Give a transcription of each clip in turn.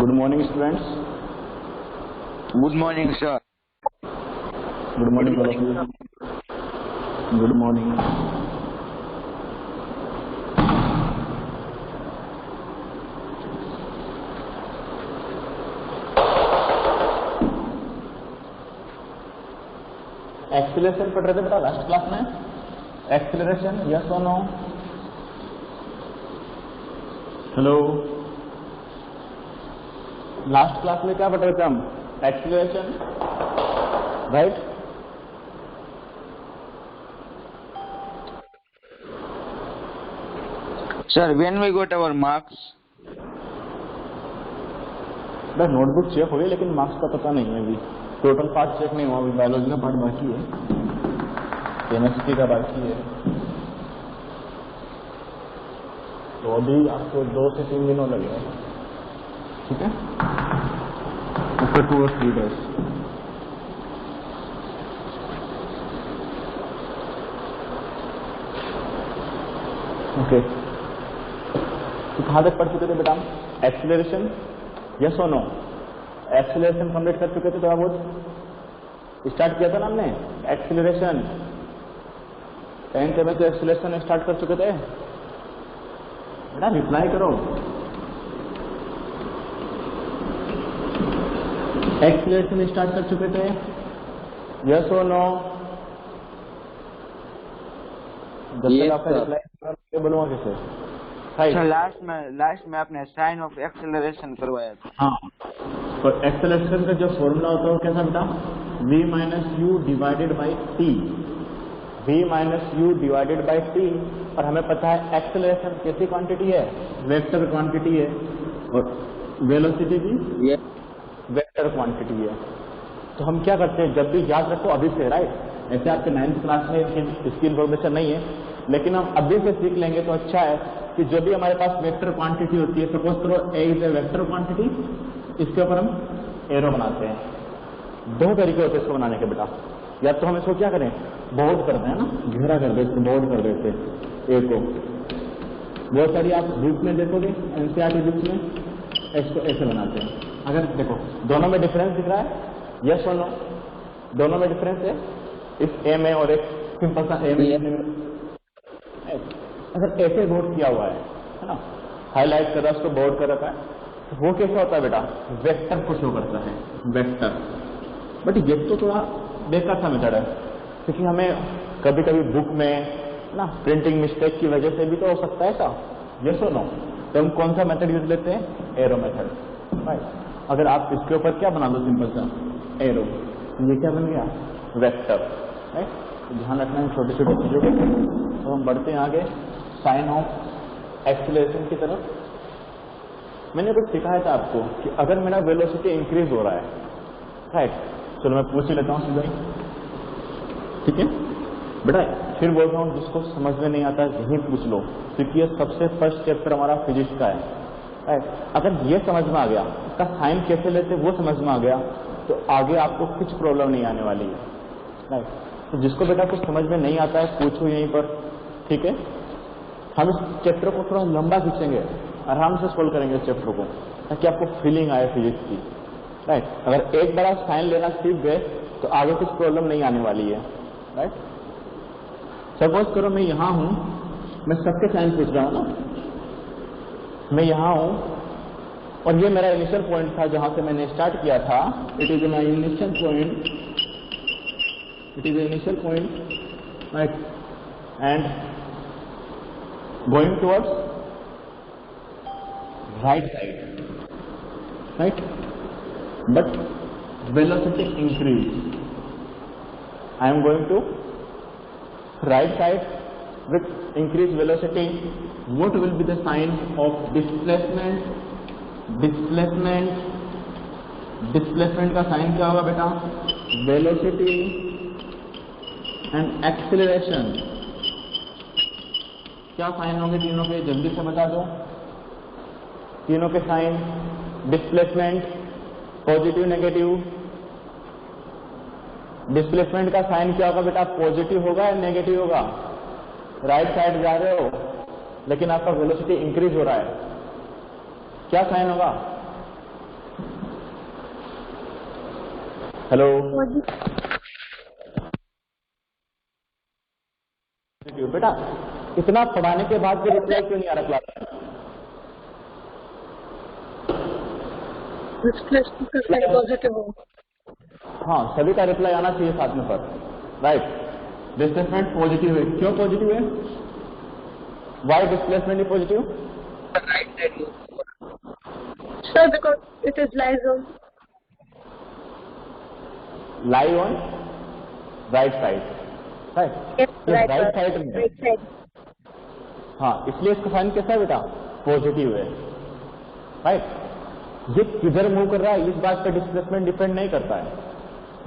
Good morning, students. Good morning, sir. Good morning, all of you. Good morning. Acceleration पढ़ रहे थे बेटा last class में। Acceleration, yes और नो? हेलो, लास्ट क्लास में क्या पढ़ रहे थे हम? Acceleration, right? Sir, when we got our marks? बस नोटबुक चेक हो गई लेकिन मार्क्स का पता नहीं है अभी। टोटल पार्ट चेक नहीं हुआ, अभी बायोलॉजी का पार्ट बाकी है, केमिस्ट्री का बाकी है। तो अभी आपको 2 से 3 दिन और लगेगा, ठीक है? आफ्टर 2 और 3 डेज। ओके, तो कहाँ तक पढ़ चुके थे बेटा? एक्सीलरेशन, यस और नो? एक्सीलरेशन कंप्लीट कर चुके थे थोड़ा बहुत? स्टार्ट किया था ना हमने एक्सीलरेशन, 10th में तो एक्सीलरेशन स्टार्ट कर चुके थे बेटा। रिप्लाई करो। एक्सीलरेशन स्टार्ट कर चुके थे, यस और नो? जब तक आपका रिप्लाई बोलूंगा कैसे? सर लास्ट में आपने साइन ऑफ एक्सेलरेशन करवाया था। हाँ, तो एक्सेलरेशन का जो फॉर्मूला होता है वो कैसा बेटा? v minus you divided by T. v minus you divided by T. और हमें पता है एक्सेलरेशन कैसी क्वांटिटी है? वेक्टर क्वांटिटी है, और वेलोसिटी भी वेक्टर क्वांटिटी है। तो हम क्या करते हैं, जब भी याद रखो अभी से, राइट? ऐसे आपके 9th क्लास में इसकी इन्फॉर्मेशन नहीं है, लेकिन हम अभी से सीख लेंगे तो अच्छा है कि जो भी हमारे पास वेक्टर क्वांटिटी होती है, सपोज करो ए इज ए वेक्टर क्वांटिटी, इसके ऊपर हम एरो बनाते हैं। 2 तरीके होते हैं इसको बनाने के बेटा। या तो हम इसको क्या करें, बोर्ड करते हैं ना, घेरा कर देते, बोर्ड कर देते ए को। बहुत सारी आप बुक में देखोगे, एनसीईआरटी बुक में इसको ऐसे बनाते हैं। अगर देखो दोनों में डिफरेंस दिख रहा है, यस और नो? दोनों में डिफरेंस है, इस ए में और एक सिंपल सा ए में। अगर ऐसे बोर्ड किया हुआ है ना, हाईलाइट कर रहा है, उसको बोर्ड कर रखा है, तो वो कैसा होता है बेटा? वेक्टर को शो करता है, वेक्टर। बट ये तो थोड़ा बेकार सा मेथड है, क्योंकि हमें कभी कभी बुक में ना प्रिंटिंग मिस्टेक की वजह से भी तो हो सकता है ऐसा, यस और नो? तो हम कौन सा मेथड यूज लेते हैं? Arrow method, right? अगर आप इसके ऊपर क्या बना दो, सिंपल सा एरो, ये क्या बन गया? Vector, right? ध्यान रखना है छोटी छोटी चीजों को। तो हम बढ़ते हैं आगे साइन ऑफ एक्सीलरेशन की तरफ। मैंने कुछ सिखाया था आपको कि अगर मेरा वेलोसिटी इंक्रीज हो रहा है, राइट? चलो मैं पूछ ही लेता हूँ सीधा ही, ठीक है बेटा? फिर बोल रहा हूँ, जिसको समझ में नहीं आता यही पूछ लो, क्योंकि ये सबसे फर्स्ट चैप्टर हमारा फिजिक्स का है, राइट? अगर ये समझ में आ गया, इसका साइन कैसे लेते वो समझ में आ गया, तो आगे आपको कुछ प्रॉब्लम नहीं आने वाली है, राइट? तो जिसको बेटा कुछ समझ में नहीं आता है पूछो यहीं पर, ठीक है? हम इस चैप्टर को थोड़ा लंबा खींचेंगे, आराम से सोल्व करेंगे इस चैप्टर को, ताकि आपको फीलिंग आए फिजिक्स की, राइट? अगर एक बार आप साइन लेना सीख गए तो आगे कुछ प्रॉब्लम नहीं आने वाली है, राइट? सपोज करो मैं यहां हूं, मैं सबके साइन पूछ रहा हूं ना, मैं यहां हूं और ये मेरा इनिशियल पॉइंट था जहां से मैंने स्टार्ट किया था। It is my initial point, it is initial point, right? And going towards right side, right? But velocity increase, I am going to right side with increased velocity. What will be the sign of displacement? Displacement का sign क्या होगा बेटा? Velocity and acceleration। क्या sign होंगे तीनों के? जल्दी से बता दो तीनों के sign. Displacement positive negative, displacement का साइन क्या होगा बेटा? पॉजिटिव होगा या नेगेटिव होगा? राइट साइड जा रहे हो लेकिन आपका वेलोसिटी इंक्रीज हो रहा है, क्या साइन होगा? हेलो बेटा, इतना पढ़ाने के बाद भी रिप्लाई क्यों नहीं आ रहा क्लास में? पॉजिटिव हो। हाँ, सभी का रिप्लाई आना चाहिए साथ में पर, राइट। डिस्प्लेसमेंट पॉजिटिव है, क्यों पॉजिटिव है? Why displacement is positive? Right side sir, because it is lies on lie on right side, right right side में, राइट साइड। हाँ, इसलिए इसका साइन कैसा है बेटा? पॉजिटिव है, राइट। ये किधर मूव कर रहा है इस बात पर डिस्प्लेसमेंट डिपेंड नहीं करता है।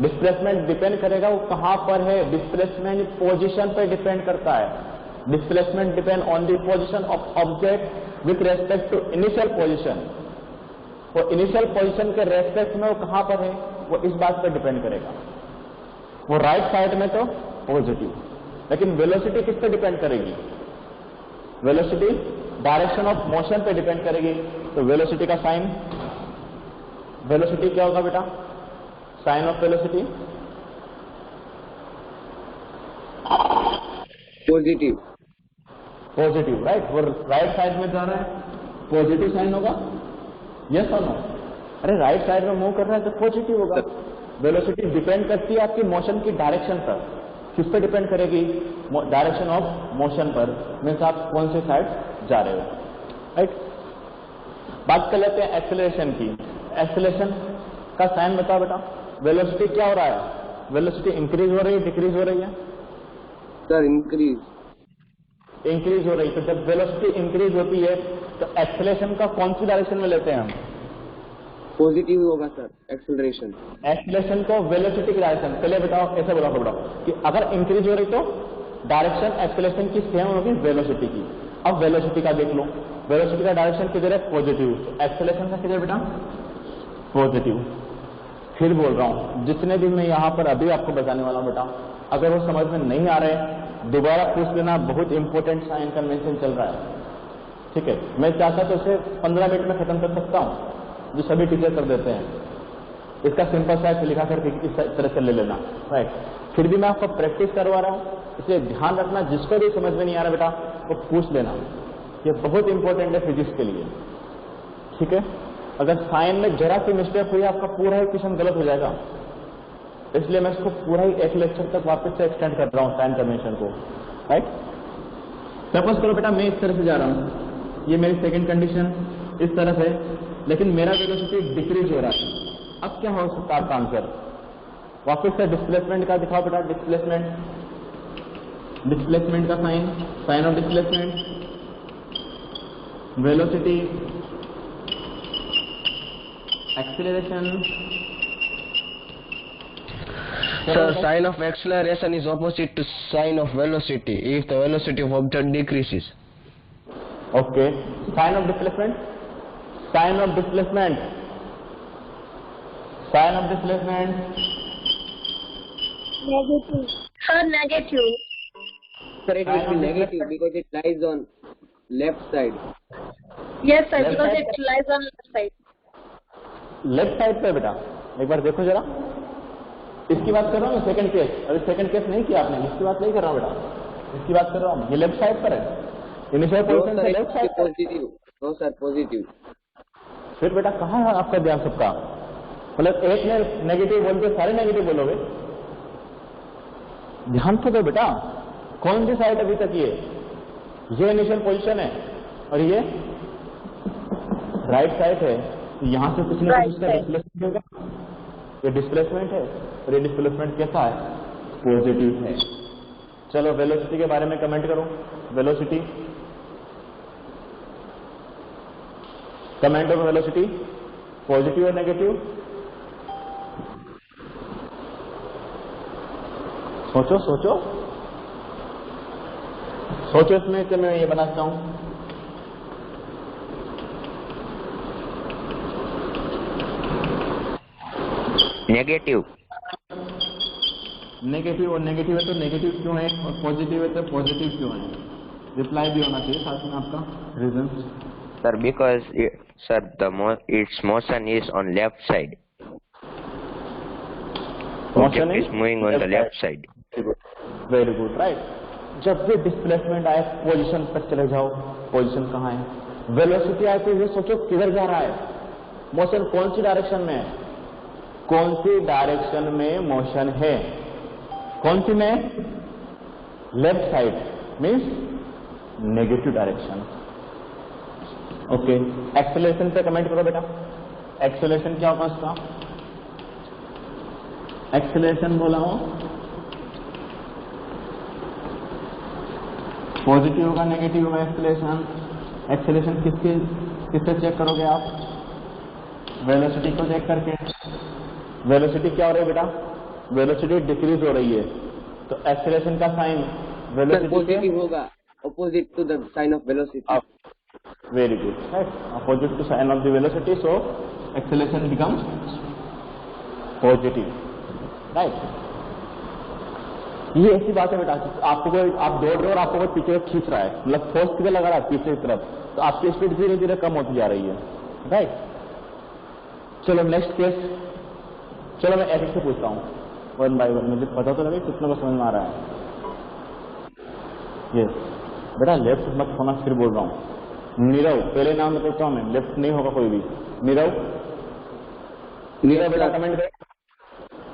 डिस्प्लेसमेंट डिपेंड करेगा वो कहां पर है, डिस्प्लेसमेंट पोजीशन पर डिपेंड करता है। Displacement depend on the position of object with respect to initial position. वो इनिशियल पोजीशन के रेस्पेक्ट में वो कहां पर है, वो इस बात पर डिपेंड करेगा। वो राइट साइड में तो पॉजिटिव, लेकिन वेलोसिटी किस पे डिपेंड करेगी? वेलोसिटी डायरेक्शन ऑफ मोशन पे डिपेंड करेगी। तो वेलोसिटी का साइन, वेलोसिटी क्या होगा बेटा? Sign of velocity positive, positive, right. वो राइट साइड में जा रहा है, पॉजिटिव साइन होगा, यस और नो? अरे राइट साइड में मूव कर रहा है तो पॉजिटिव होगा। वेलोसिटी डिपेंड करती है आपकी मोशन की डायरेक्शन पर। किस पे डिपेंड करेगी? डायरेक्शन ऑफ मोशन पर, मीन्स आप कौन से साइड जा रहे हो, राइट। बात कर लेते हैं एक्सेलरेशन की। एक्सेलरेशन का साइन बताओ बेटा। वेलोसिटी क्या हो रहा है? वेलोसिटी इंक्रीज हो रही है, डिक्रीज हो रही है? सर इंक्रीज, इंक्रीज हो रही है। तो जब वेलोसिटी इंक्रीज होती है तो एक्सेलरेशन का कौन सी डायरेक्शन में लेते हैं हम? पॉजिटिव होगा सर एक्सेलरेशन। एक्सेलरेशन को वेलोसिटी की डायरेक्शन, पहले बताओ, ऐसे बोला बताओ कि अगर इंक्रीज हो रही तो डायरेक्शन एक्सेलरेशन की सेम होगी वेलोसिटी की। अब वेलोसिटी का देख लो, वेलोसिटी का डायरेक्शन किधर है? पॉजिटिव। एक्सेलरेशन का किधर बेटा? पॉजिटिव। फिर बोल रहा हूं, जितने भी मैं यहां पर अभी आपको बताने वाला हूं बेटा, अगर वो समझ में नहीं आ रहे दोबारा पूछ लेना, बहुत इंपॉर्टेंट साइन कन्वेंशन चल रहा है, ठीक है। मैं चाहता तो इसे 15 मिनट में खत्म कर सकता हूं, जो सभी टीचर कर देते हैं। इसका सिंपल सा लिखा करके इस तरह से ले लेना, राइट। फिर भी मैं आपको प्रैक्टिस करवा रहा हूं, इसलिए ध्यान रखना, जिसको भी समझ में नहीं आ रहा बेटा वो पूछ लेना, ये बहुत इंपॉर्टेंट है फिजिक्स के लिए, ठीक है। अगर साइन में जरा सी मिस्टेक हुई आपका पूरा ही क्वेश्चन गलत हो जाएगा, इसलिए मैं इसको पूरा ही एक लेक्चर तक वापस से एक्सटेंड कर रहा हूं साइन कन्वेंशन को, राइट। सपोज करो बेटा मैं इस तरह से जा रहा हूं, ये मेरी सेकंड कंडीशन इस तरह से, लेकिन मेरा वेलोसिटी डिक्रीज हो रहा है। अब क्या हो सकता है आपका आंसर? वापस से डिस्प्लेसमेंट का दिखाओ बेटा। डिस्प्लेसमेंट, डिस्प्लेसमेंट का sign, sign of displacement, velocity, acceleration. So sign of acceleration is opposite to sign of velocity if the velocity of object decreases. Okay. Sign of displacement. Sign of displacement. Sign of displacement. Negative. Sir, negative. Sir, it will be negative because it lies on left side. Yes, sir, Left because side? it lies on left side. Left side पे बेटा, एक बार देखो जरा। इसकी बात कर रहा हूँ, सेकंड केस। अभी सेकंड केस नहीं किया आपने, इसकी बात नहीं कर रहा हूँ बेटा, इसकी बात कर रहा हूँ। ये लेफ्ट साइड पर है, इनिशियल पोजीशन से लेफ्ट साइड पर। Positive, no sir positive. फिर बेटा कहाँ है आपका ध्यान सबका? मतलब एक ने नेगेटिव बोल के सारे नेगेटिव बोलोगे? ध्यान तो दो बेटा, कौन सी साइड अभी तक? ये इनिशियल पोजीशन है और ये राइट साइड है। यहां से कुछ ना कुछ इसका डिस्प्लेसमेंट होगा, ये डिस्प्लेसमेंट है और ये डिस्प्लेसमेंट कैसा है? पॉजिटिव है। चलो वेलोसिटी के बारे में कमेंट करो। Velocity, comment of velocity, positive और नेगेटिव। सोचो सोचो सोचो, इसमें से मैं ये बनाता हूं। नेगेटिव, नेगेटिव और नेगेटिव है तो नेगेटिव क्यों है, और पॉजिटिव है तो पॉजिटिव क्यों है? रिप्लाई भी होना चाहिए साथ में आपका reason. sir, because sir its motion is on left side. object is moving on the left side. Very good, right. जब भी डिस्प्लेसमेंट आए पोजीशन पर चले जाओ. पोजीशन कहाँ है? वेलोसिटी आए तो ये सोचो किधर जा रहा है मोशन, कौन सी डायरेक्शन में है, कौन सी डायरेक्शन में मोशन है, कौन सी में? Left side means negative direction. Okay, acceleration पे कमेंट करो बेटा. एक्सेलरेशन क्या होगा इसका? एक्सेलरेशन बोला हो पॉजिटिव होगा नेगेटिव होगा एक्सेलरेशन. एक्सेलरेशन किससे चेक करोगे आप? वेलोसिटी को चेक करके. वेलोसिटी क्या हो रही है बेटा? वेलोसिटी डिक्रीज हो रही है, तो एक्सेलरेशन का साइन वेलोसिटी पॉजिटिव होगा, opposite to the sign of velocity. Very good, right. Opposite to sign of the velocity, so acceleration becomes positive, right. ये ऐसी बात है बेटा, आपको कोई आप दौड़ रहे हो और आपको कोई पीछे खींच रहा है, मतलब फोर्स किधर लगा रहा है? पीछे की तरफ, तो आपकी स्पीड धीरे धीरे कम होती जा रही है, राइट. चलो नेक्स्ट केस. चलो मैं एक से पूछता हूँ वन बाय वन, मुझे पता तो लगे कितने को समझ में आ रहा है. ये बेटा लेफ्ट मत होना, फिर बोल रहा हूँ. नीरव, पहले नाम बताता हूँ मैं, लेफ्ट नहीं होगा कोई भी. नीरव, नीरव बेटा कमेंट करो,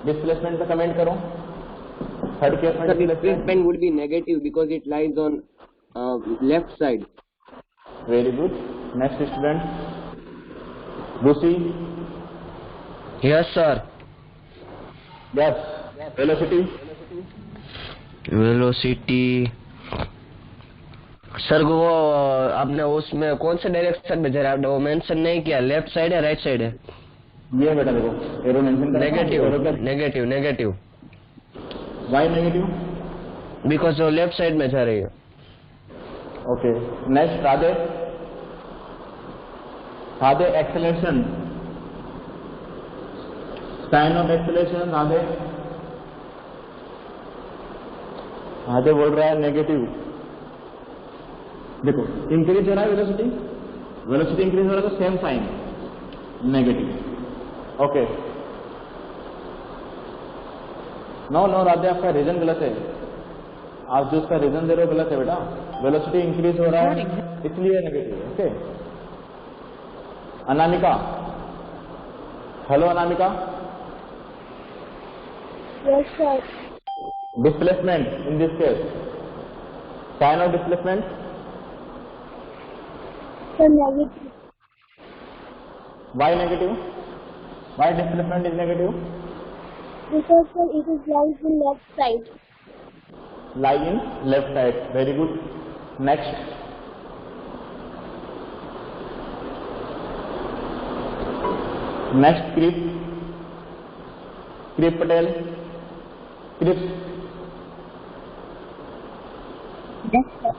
डिस्प्लेसमेंट पे कमेंट करो. थर्ड केस में displacement would be negative because it lies on left side. Very good. Next student Lucy. Yes sir. Yes. Velocity. Velocity sir वो आपने उसमें कौन से डायरेक्शन में जा रहा है वो मेंशन नहीं किया, लेफ्ट साइड है राइट साइड है? ये बेटा देखो एरो मेंशन कर. Negative negative negative. Why negative? Because वो लेफ्ट साइड में जा रही है. Okay. Next Radhe. Radhe acceleration, sign of acceleration. Radhe, Radhe बोल रहा है नेगेटिव. देखो इंक्रीज हो रहा है वेलोसिटी, वेलोसिटी इंक्रीज हो रहा है तो same sign negative. Okay. No no Radhe, आपका रीजन गलत है. आप जो उसका रीजन दे रहे हो गलत है बेटा. वेलोसिटी इंक्रीज हो रहा है इसलिए negative. Okay. Anamika. Hello Anamika. Yes, sir. Displacement in this case, sign of displacement. So negative. Why negative? Why displacement is negative? Because sir, it is lies in left side. Lie in left side. Very good. Next. Next Krip. Krip Patel. क्रिप्स. Yes, sir.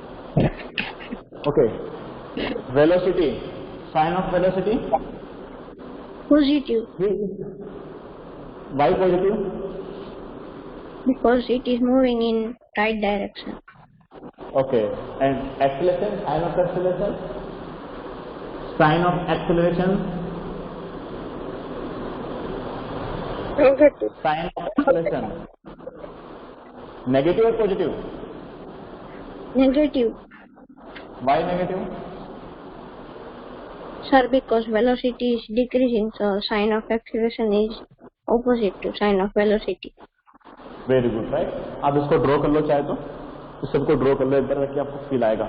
Okay. Velocity, sign of velocity. Positive. Why positive? Because it is moving in right direction. Okay. And acceleration, sign of acceleration. Sign of acceleration, Negative. Sign of acceleration. Negative और positive? Negative. Why negative? Sir, because velocity is decreasing, so sign of acceleration is opposite to sign of velocity. Very good, right. आप इसको draw कर लो चाहे तो, इस सबको draw कर लो एक बार रखिए, आपको फील आएगा.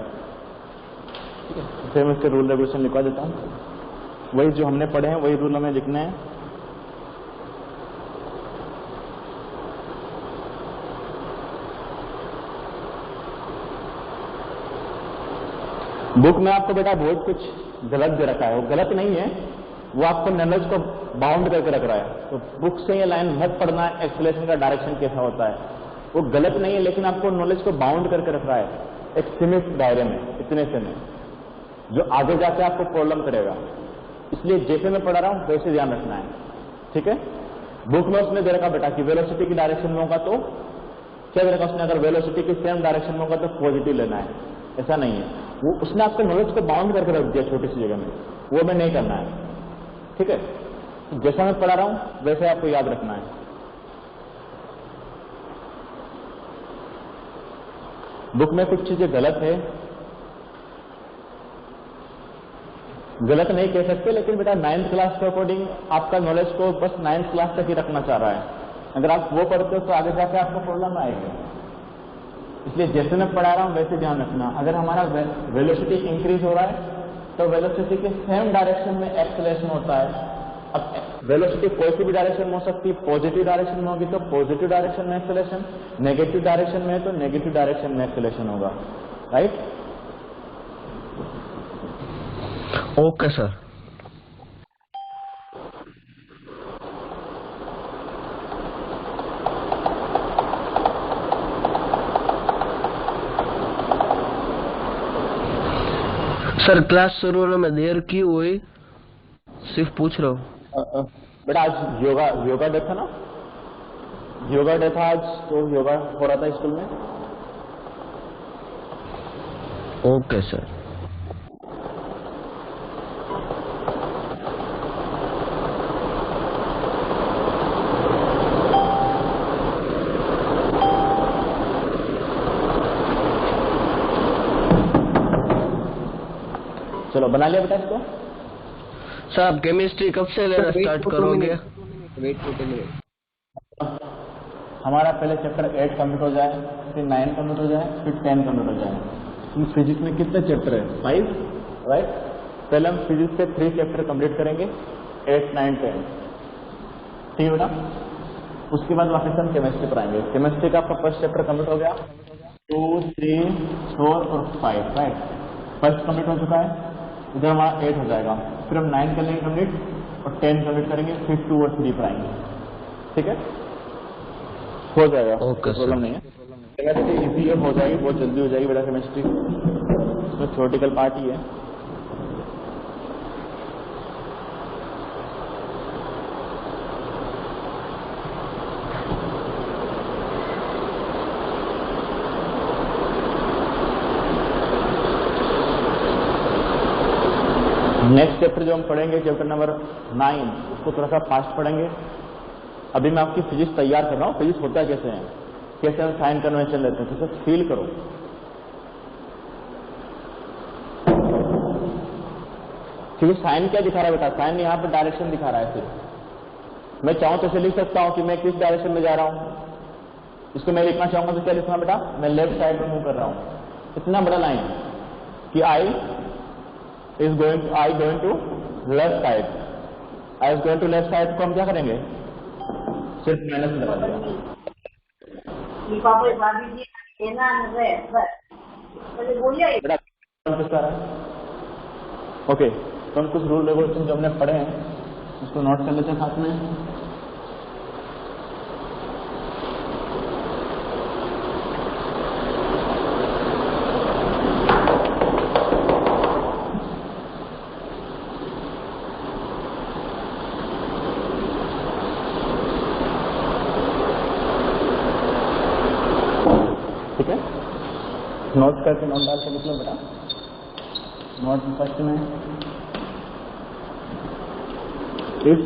ठीक है. फिर मैं इसके रूल रेगुलेशन लिखवा देता हूँ. वही जो हमने पढ़े हैं वही रूल हमें लिखने हैं. बुक में आपको बेटा बहुत कुछ गलत दे रखा है, वो गलत नहीं है, वो आपको नॉलेज को बाउंड करके रख रहा है. तो बुक से ये लाइन मत पढ़ना एक्सेलरेशन का डायरेक्शन कैसा होता है, वो गलत नहीं है, लेकिन आपको नॉलेज को बाउंड करके रख रहा है एक सीमित दायरे में, इतने से में, जो आगे जाकर आपको प्रॉब्लम करेगा. इसलिए जैसे मैं पढ़ा रहा हूँ वैसे ध्यान रखना है. ठीक है. बुक में उसने दे रखा बेटा कि वेलोसिटी की डायरेक्शन में होगा तो क्या दे रखा उसने, अगर वेलोसिटी की सेम डायरेक्शन में होगा तो पॉजिटिव लेना है. ऐसा नहीं है, वो उसने आपके नॉलेज को बाउंड करके रख दिया छोटी सी जगह में, वो हमें नहीं करना है. ठीक है. जैसा मैं पढ़ा रहा हूं वैसे आपको याद रखना है. बुक में कुछ चीजें गलत है, गलत नहीं कह सकते, लेकिन बेटा 9th क्लास के अकॉर्डिंग आपका नॉलेज को बस 9th क्लास तक ही रखना चाह रहा है। अगर आप वो पढ़ते हो तो आगे जाके आपको प्रॉब्लम आएगी। इसलिए जैसे मैं पढ़ा रहा हूं वैसे ध्यान रखना। अगर हमारा वेलोसिटी इंक्रीज हो रहा है तो वेलोसिटी के सेम डायरेक्शन में एक्सेलरेशन होता है। अब वेलोसिटी कोई सी भी डायरेक्शन में हो सकती है, पॉजिटिव डायरेक्शन में होगी तो पॉजिटिव डायरेक्शन में एक्सेलरेशन, नेगेटिव डायरेक्शन में है तो नेगेटिव डायरेक्शन में एक्सेलरेशन होगा, right? Okay sir. Sir class शुरू होने में देर क्यों हुई, सिर्फ पूछ रहा हूँ। बेटा आज योगा डे था ना, योगा डे था आज, तो योगा हो रहा था स्कूल में। Okay sir. चलो बना लिया बेटा इसको। सर आप केमिस्ट्री कब से लेना स्टार्ट करोगे? हमारा पहले चैप्टर 8 कंप्लीट हो जाए, फिर 9 कंप्लीट हो जाए, फिर 10 कंप्लीट हो जाए। फिजिक्स में कितने चैप्टर है? 5, राइट? पहले हम फिजिक्स के 3 चैप्टर कंप्लीट करेंगे, 8, 9, 10, ठीक है बेटा? उसके बाद वापस हम केमिस्ट्री पढ़ाएंगे। केमिस्ट्री का आपका फर्स्ट चैप्टर कंप्लीट हो गया, 2, 3, 4 और 5, राइट? फर्स्ट कंप्लीट हो चुका है, इधर हमारा 8 हो जाएगा, फिर हम 9 कर लेंगे कंप्लीट और 10 कंप्लीट करेंगे, फिर 2 और 3 पढ़ाएंगे, ठीक है? हो जाएगा, प्रॉब्लम नहीं है। केमिस्ट्री इजी हो जाएगी, बहुत जल्दी हो जाएगी बेटा केमिस्ट्री, इसमें थ्योरेटिकल पार्ट ही है। नेक्स्ट चैप्टर जो हम पढ़ेंगे, चैप्टर नंबर 9, उसको थोड़ा सा फास्ट पढ़ेंगे। अभी मैं आपकी फिजिक्स तैयार कर रहा हूँ, फिजिक्स होता कैसे है, कैसे हम साइन कन्वेंशन लेते हैं, तो फील करो। क्योंकि साइन क्या दिखा रहा है बेटा? साइन यहाँ पर डायरेक्शन दिखा रहा है। फिर मैं चाहूँ तो इसे लिख सकता हूँ कि मैं किस डायरेक्शन में जा रहा हूँ। इसको मैं लिखना चाहूंगा तो क्या लिखूंगा बेटा? मैं लेफ्ट साइड में मूव कर रहा हूँ। इतना बड़ा लाइन कि I going to left side, I is going to left side को हम क्या करेंगे? सिर्फ माइनस में लगा देंगे। ओके, तो हम कुछ रूल रेगुलेशन जो हमने पढ़े हैं उसको नोट कर लेते हैं साथ में। ठीक है, नोट करके नोट डाल के लिख लो बेटा। नोट फर्स्ट में if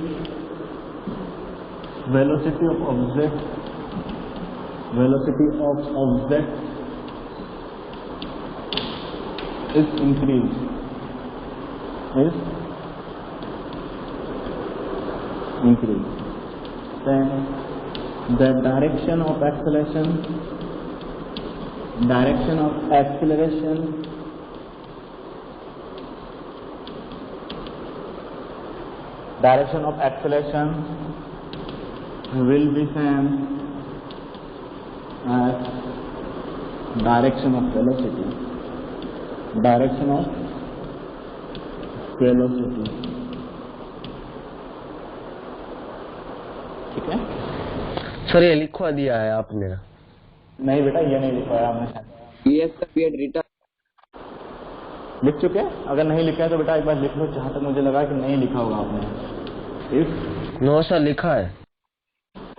velocity of object is increase then the direction of acceleration will be same as direction of velocity. ठीक है? सर ये लिखवा दिया है आपने? नहीं बेटा, ये नहीं लिखवाया हमने। लिख चुके हैं? अगर नहीं लिखा है तो बेटा एक बार लिख लो, जहां तक मुझे लगा कि नहीं लिखा होगा आपने। इफ नो सर लिखा है।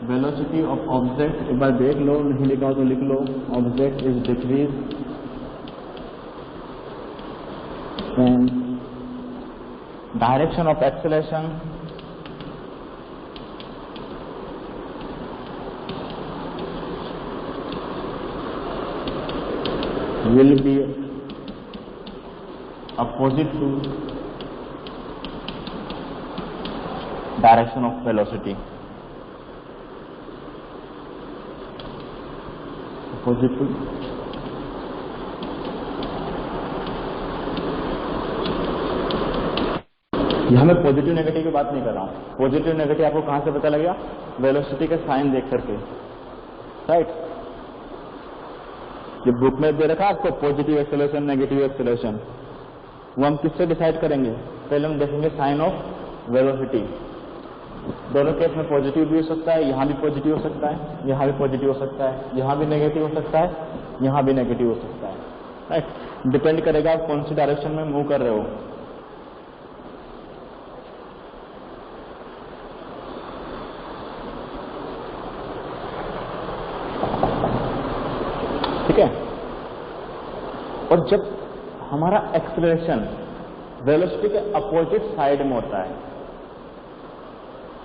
वेलोसिटी ऑफ ऑब्जेक्ट, एक बार देख लो, नहीं लिखा हो तो लिख लो। Object is decrease and direction of acceleration will be opposite to direction of velocity. Opposite to यहां मैं पॉजिटिव नेगेटिव की बात नहीं कर रहा हूं। पॉजिटिव नेगेटिव आपको कहां से पता लगेगा? वेलोसिटी के साइन देख करके, राइट। ये बुक में दे रखा आपको पॉजिटिव एक्सेलरेशन, नेगेटिव एक्सेलरेशन, वो हम किससे डिसाइड करेंगे? पहले हम देखेंगे साइन ऑफ वेलोसिटी। दोनों केस में पॉजिटिव भी हो सकता है, यहां भी पॉजिटिव हो सकता है, यहां भी पॉजिटिव हो सकता है, यहां भी नेगेटिव हो सकता है, यहां भी नेगेटिव हो सकता है, राइट। डिपेंड करेगा आप कौन सी डायरेक्शन में मूव कर रहे हो। ठीक है। और जब हमारा एक्सेलरेशन वेलोसिटी के अपोजिट साइड में होता है,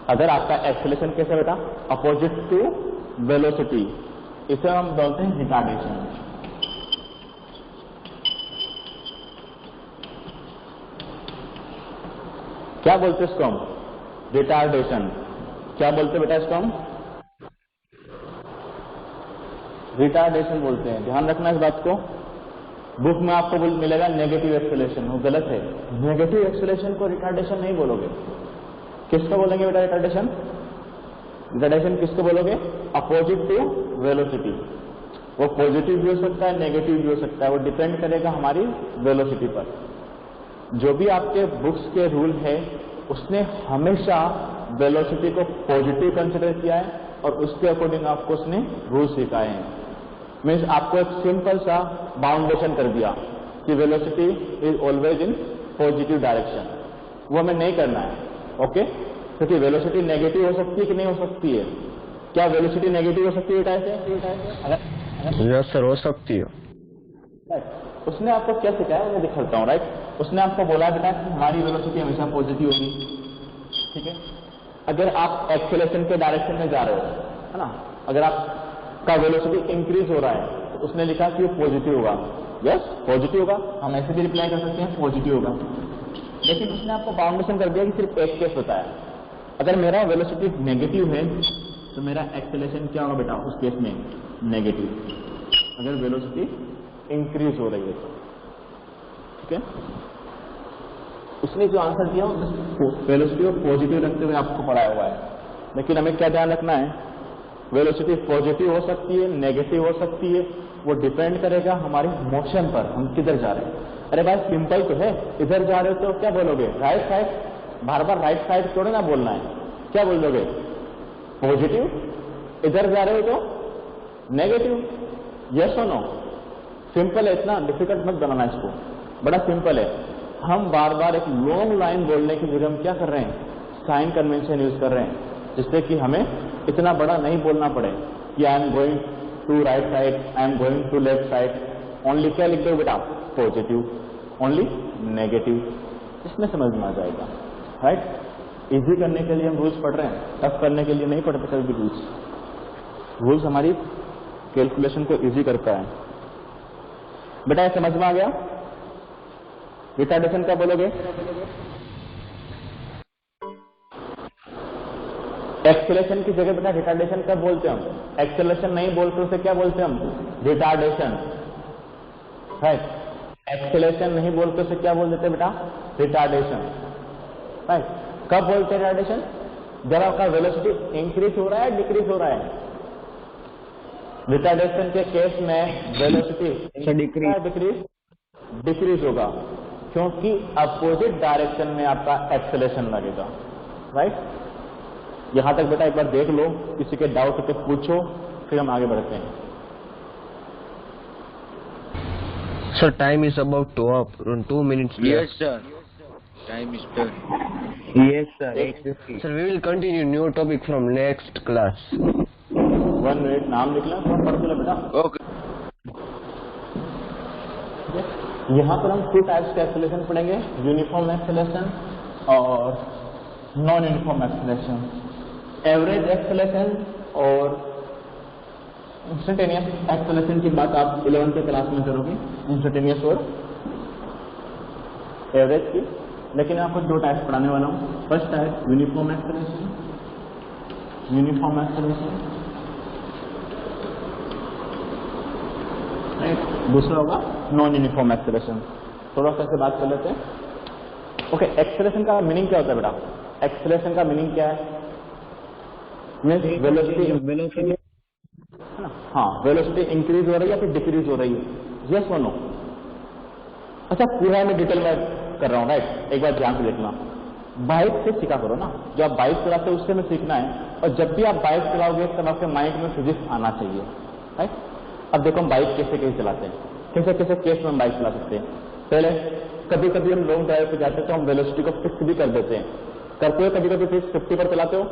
अगर आपका एक्सेलरेशन कैसे बेटा? अपोजिट टू वेलोसिटी, इसे हम बोलते हैं रिटार्डेशन। क्या बोलते हैं इसको हम? रिटार्डेशन। क्या बोलते हैं बेटा इसको हम? रिटार्डेशन बोलते हैं। ध्यान रखना इस बात को। बुक में आपको मिलेगा नेगेटिव एक्सेलरेशन, वो गलत है। नेगेटिव एक्सेलरेशन को रिटार्डेशन नहीं बोलोगे। किसको बोलेंगे बेटा रिटार्डेशन? रिटार्डेशन किसको बोलोगे? Opposite to velocity. वो पॉजिटिव भी हो सकता है, नेगेटिव भी हो सकता है, वो डिपेंड करेगा हमारी वेलोसिटी पर। जो भी आपके बुक्स के रूल है उसने हमेशा वेलोसिटी को पॉजिटिव कंसिडर किया है और उसके अकॉर्डिंग आपको उसने रूल सिखाए हैं। मीन्स आपको एक सिंपल सा बाउंडेशन कर दिया कि velocity is always in positive direction. वो हमें नहीं करना है, ओके। क्योंकि वेलोसिटी नेगेटिव हो सकती है कि नहीं हो सकती है? क्या वेलोसिटी नेगेटिव हो सकती है ऐसे? यस सर, हो सकती है। राइट। उसने आपको क्या सिखाया मैं दिखाता हूँ, राइट। उसने आपको बोला बेटा कि हमारी वेलोसिटी हमेशा पॉजिटिव होगी, ठीक है। अगर आप एक्सेलरेशन के डायरेक्शन में जा रहे हो, है ना, अगर आपका वेलोसिटी इंक्रीज हो रहा है तो उसने लिखा कि वो पॉजिटिव होगा। यस, पॉजिटिव होगा। हम ऐसे भी रिप्लाई कर सकते हैं पॉजिटिव होगा। लेकिन उसने आपको बाउंडेशन कर दिया कि सिर्फ एक केस होता है। अगर मेरा वेलोसिटी नेगेटिव है तो मेरा एक्सेलरेशन क्या होगा बेटा उस केस में? नेगेटिव। अगर वेलोसिटी इंक्रीज हो रही है तो, ठीक है। उसने जो आंसर दिया वेलोसिटी को पॉजिटिव रखते हुए आपको पढ़ाया हुआ है। लेकिन हमें क्या ध्यान रखना है? वेलोसिटी पॉजिटिव हो सकती है, नेगेटिव हो सकती है, वो डिपेंड करेगा हमारे मोशन पर, हम किधर जा रहे हैं। अरे भाई सिंपल तो है, इधर जा रहे हो तो क्या बोलोगे? Right side. बार बार राइट साइड थोड़े ना बोलना है, क्या बोलोगे? पॉजिटिव। इधर जा रहे हो तो नेगेटिव। यस और नो? सिंपल है, इतना डिफिकल्ट मत बनाना इसको, बड़ा सिंपल है। हम बार बार एक लॉन्ग लाइन बोलने की जगह हम क्या कर रहे हैं? साइन कन्वेंशन यूज कर रहे हैं, जिससे कि हमें इतना बड़ा नहीं बोलना पड़े कि I am going to right side, I am going to left side. Only क्या लिख दो बेटा? पॉजिटिव। Only negative. इसमें समझ में आ जाएगा, राइट। इजी करने के लिए हम रूल्स पढ़ रहे हैं, टफ करने के लिए नहीं पढ़ते कभी भी रूल्स। रूल्स हमारी कैलकुलेशन को इजी करता है। बेटा ये समझ में आ गया? रिटार्डेशन क्या बोलोगे? एक्सेलरेशन की जगह बेटा रिटार्डेशन क्या बोलते हैं हम? एक्सेलरेशन नहीं बोलते उसे क्या बोलते हैं हम? Retardation, right. एक्सेलरेशन नहीं बोलते उसे क्या बोल देते बेटा? Retardation, right. कब बोलते हैं रिटार्डेशन? जब आपका वेलोसिटी इंक्रीज हो रहा है, डिक्रीज हो रहा है। रिटार्डेशन के केस में वेलोसिटी डिक्रीज होगा, क्योंकि अपोजिट डायरेक्शन में आपका एक्सेलरेशन लगेगा, राइट। यहां तक बेटा एक बार देख लो, किसी के डाउट पे पूछो, फिर हम आगे बढ़ते हैं। Sir, time is about to up. 2 minutes left. Yes, sir. Time is done. Yes, sir. 8:50. Sir, we will continue new topic from next class. 1 minute, नाम लिखना, सब पढ़ लो बेटा। Okay. यहाँ पर हम 2 टाइप्स के एक्सेलरेशन पढ़ेंगे, यूनिफॉर्म एक्सेलरेशन और non uniform acceleration. Average acceleration और इंस्टेंटेनियस एक्सेलरेशन की बात आप 11th क्लास में करोगे। इंस्टेंटेनियस और एवरेज की। लेकिन आपको दो टाइप्स पढ़ाने वाला हूँ। First type uniform acceleration, uniform acceleration, दूसरा होगा नॉन यूनिफॉर्म एक्सेलरेशन। थोड़ा सा से बात कर लेते हैं। ओके, एक्सेलरेशन का मीनिंग क्या होता है बेटा? एक्सेलरेशन का मीनिंग क्या है? मीन्स वेलोसिटी, हाँ, वेलोसिटी इंक्रीज हो रही है या फिर डिक्रीज हो रही है, यस और नो? अच्छा, पूरा मैं डिटेल में कर रहा हूँ, राइट? एक बार ध्यान से देखना। बाइक से सीखा करो ना, जो आप बाइक चलाते हो उससे में सीखना है। और जब भी आप बाइक चलाओगे तब आपके माइंड में फिजिक्स आना चाहिए, राइट? अब देखो हम बाइक कैसे कैसे चलाते हैं, कैसे कैसे केस में हम बाइक चला सकते हैं। पहले कभी कभी हम लॉन्ग ड्राइव पे जाते हैं तो हम वेलोसिटी को फिक्स भी कर देते हैं। करते हो कभी कभी फिर 50 पर चलाते हो,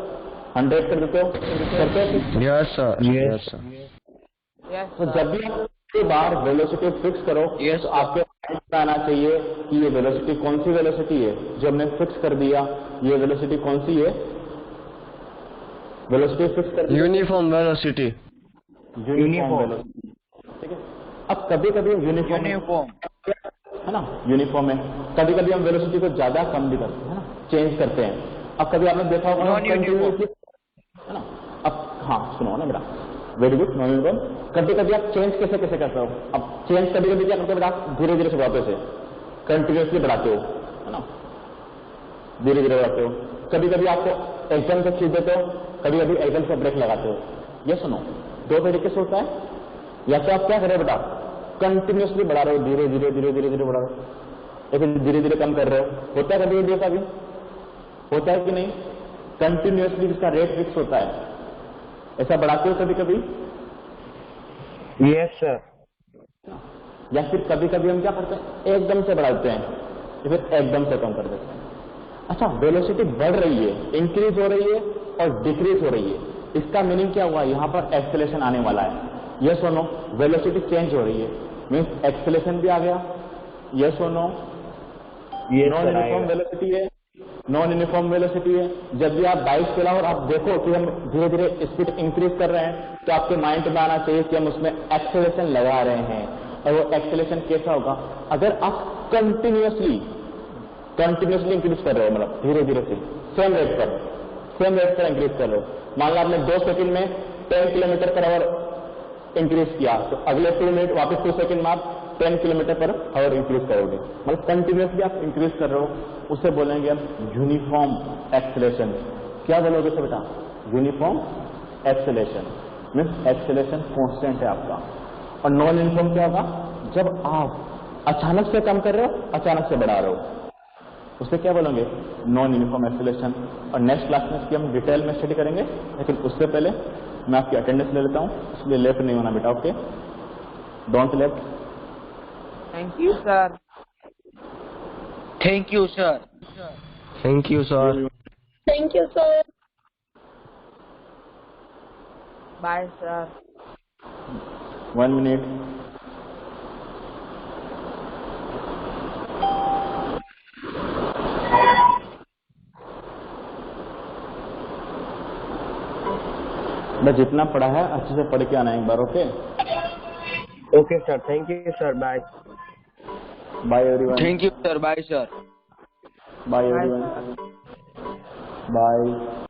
100 कर देते हो, करते हो? Yes sir, yes sir. तो जब भी आप एक बार वेलोसिटी फिक्स करो तो आपके माइंड में आना चाहिए कि ये वेलोसिटी कौन सी वेलोसिटी है जो हमने फिक्स कर दिया। ये वेलोसिटी कौन सी है? वेलोसिटी फिक्स कर दिया, यूनिफॉर्म वेलोसिटी। यूनिफॉर्म वेलोसिटी, ठीक है। अब कभी कभी यूनिफॉर्म है ना, यूनिफॉर्म है, कभी कभी हम वेलोसिटी को ज्यादा कम भी करते हैं ना, चेंज करते हैं। अब कभी आपने देखा होगा कंटिन्यूसली, है ना। अब हाँ सुनो ना मेरा, वेरी गुड, नॉन यूनिफॉर्म। कभी कभी आप चेंज कैसे कैसे करते हो? अब चेंज कभी कभी क्या करते हो? आप धीरे धीरे से बढ़ाते से कंटिन्यूसली बढ़ाते हो, है ना, धीरे धीरे बढ़ाते हो। कभी कभी आपको एकदम से खींच देते हो, कभी कभी एकदम से ब्रेक लगाते हो। ये सुनो, दो तरीके से होता है। या तो आप क्या करें बेटा, कंटिन्यूसली बढ़ा रहे हो, धीरे धीरे धीरे धीरे धीरे बढ़ा रहे हो, या फिर धीरे धीरे कम कर रहे हो। होता है कभी कभी ऐसा भी होता है कि नहीं? कंटिन्यूसली जिसका रेट फिक्स होता है, ऐसा बढ़ाते हो कभी कभी? Yes sir. या फिर कभी कभी हम क्या करते हैं, एकदम से बढ़ाते हैं या फिर एकदम से कम कर देते हैं। अच्छा, वेलोसिटी बढ़ रही है, इंक्रीज हो रही है और डिक्रीज हो रही है, इसका मीनिंग क्या हुआ? यहाँ पर एक्सेलरेशन आने वाला है। यस और नो? वेलोसिटी चेंज हो रही है, मीन्स एक्सेलरेशन भी आ गया। यस और नो? नॉन यूनिफॉर्म वेलोसिटी है, नॉन यूनिफॉर्म वेलोसिटी है। जब भी आप बाइक चलाओ और आप देखो कि हम धीरे धीरे स्पीड इंक्रीज कर रहे हैं तो आपके माइंड में आना चाहिए कि हम उसमें एक्सेलरेशन लगा रहे हैं। और वो एक्सेलरेशन कैसा होगा? अगर आप कंटिन्यूसली इंक्रीज कर रहे हो, मतलब धीरे धीरे से सेम रेट पर इंक्रीज कर रहे हो। मान लो आपने 2 सेकंड में 10 किलोमीटर पर आवर इंक्रीज किया तो अगले 2 मिनट वापस 2 सेकंड में आप 10 किलोमीटर पर आवर इंक्रीज करोगे, मतलब कंटिन्यूसली आप इंक्रीज कर रहे हो। उसे बोलेंगे हम यूनिफॉर्म एक्सेलरेशन। क्या बोलोगे सर बेटा? Uniform acceleration means acceleration constant है आपका। और नॉन यूनिफॉर्म क्या होगा? जब आप अचानक से कम कर रहे हो, अचानक से बढ़ा रहे हो, उसे क्या बोलेंगे? Non uniform acceleration. और नेक्स्ट क्लास में इसकी हम डिटेल में स्टडी करेंगे, लेकिन उससे पहले मैं आपकी अटेंडेंस ले लेता हूं, इसलिए लेफ्ट नहीं होना बेटा, okay? Don't left. Thank you sir. Thank you sir. Thank you sir. Thank you, sir. Bye sir. 1 minute. बस जितना पढ़ा है अच्छे से पढ़ के आना एक बार, okay? Okay sir, thank you sir, bye. Bye everyone. Thank you sir. Bye sir. Bye everyone. Bye.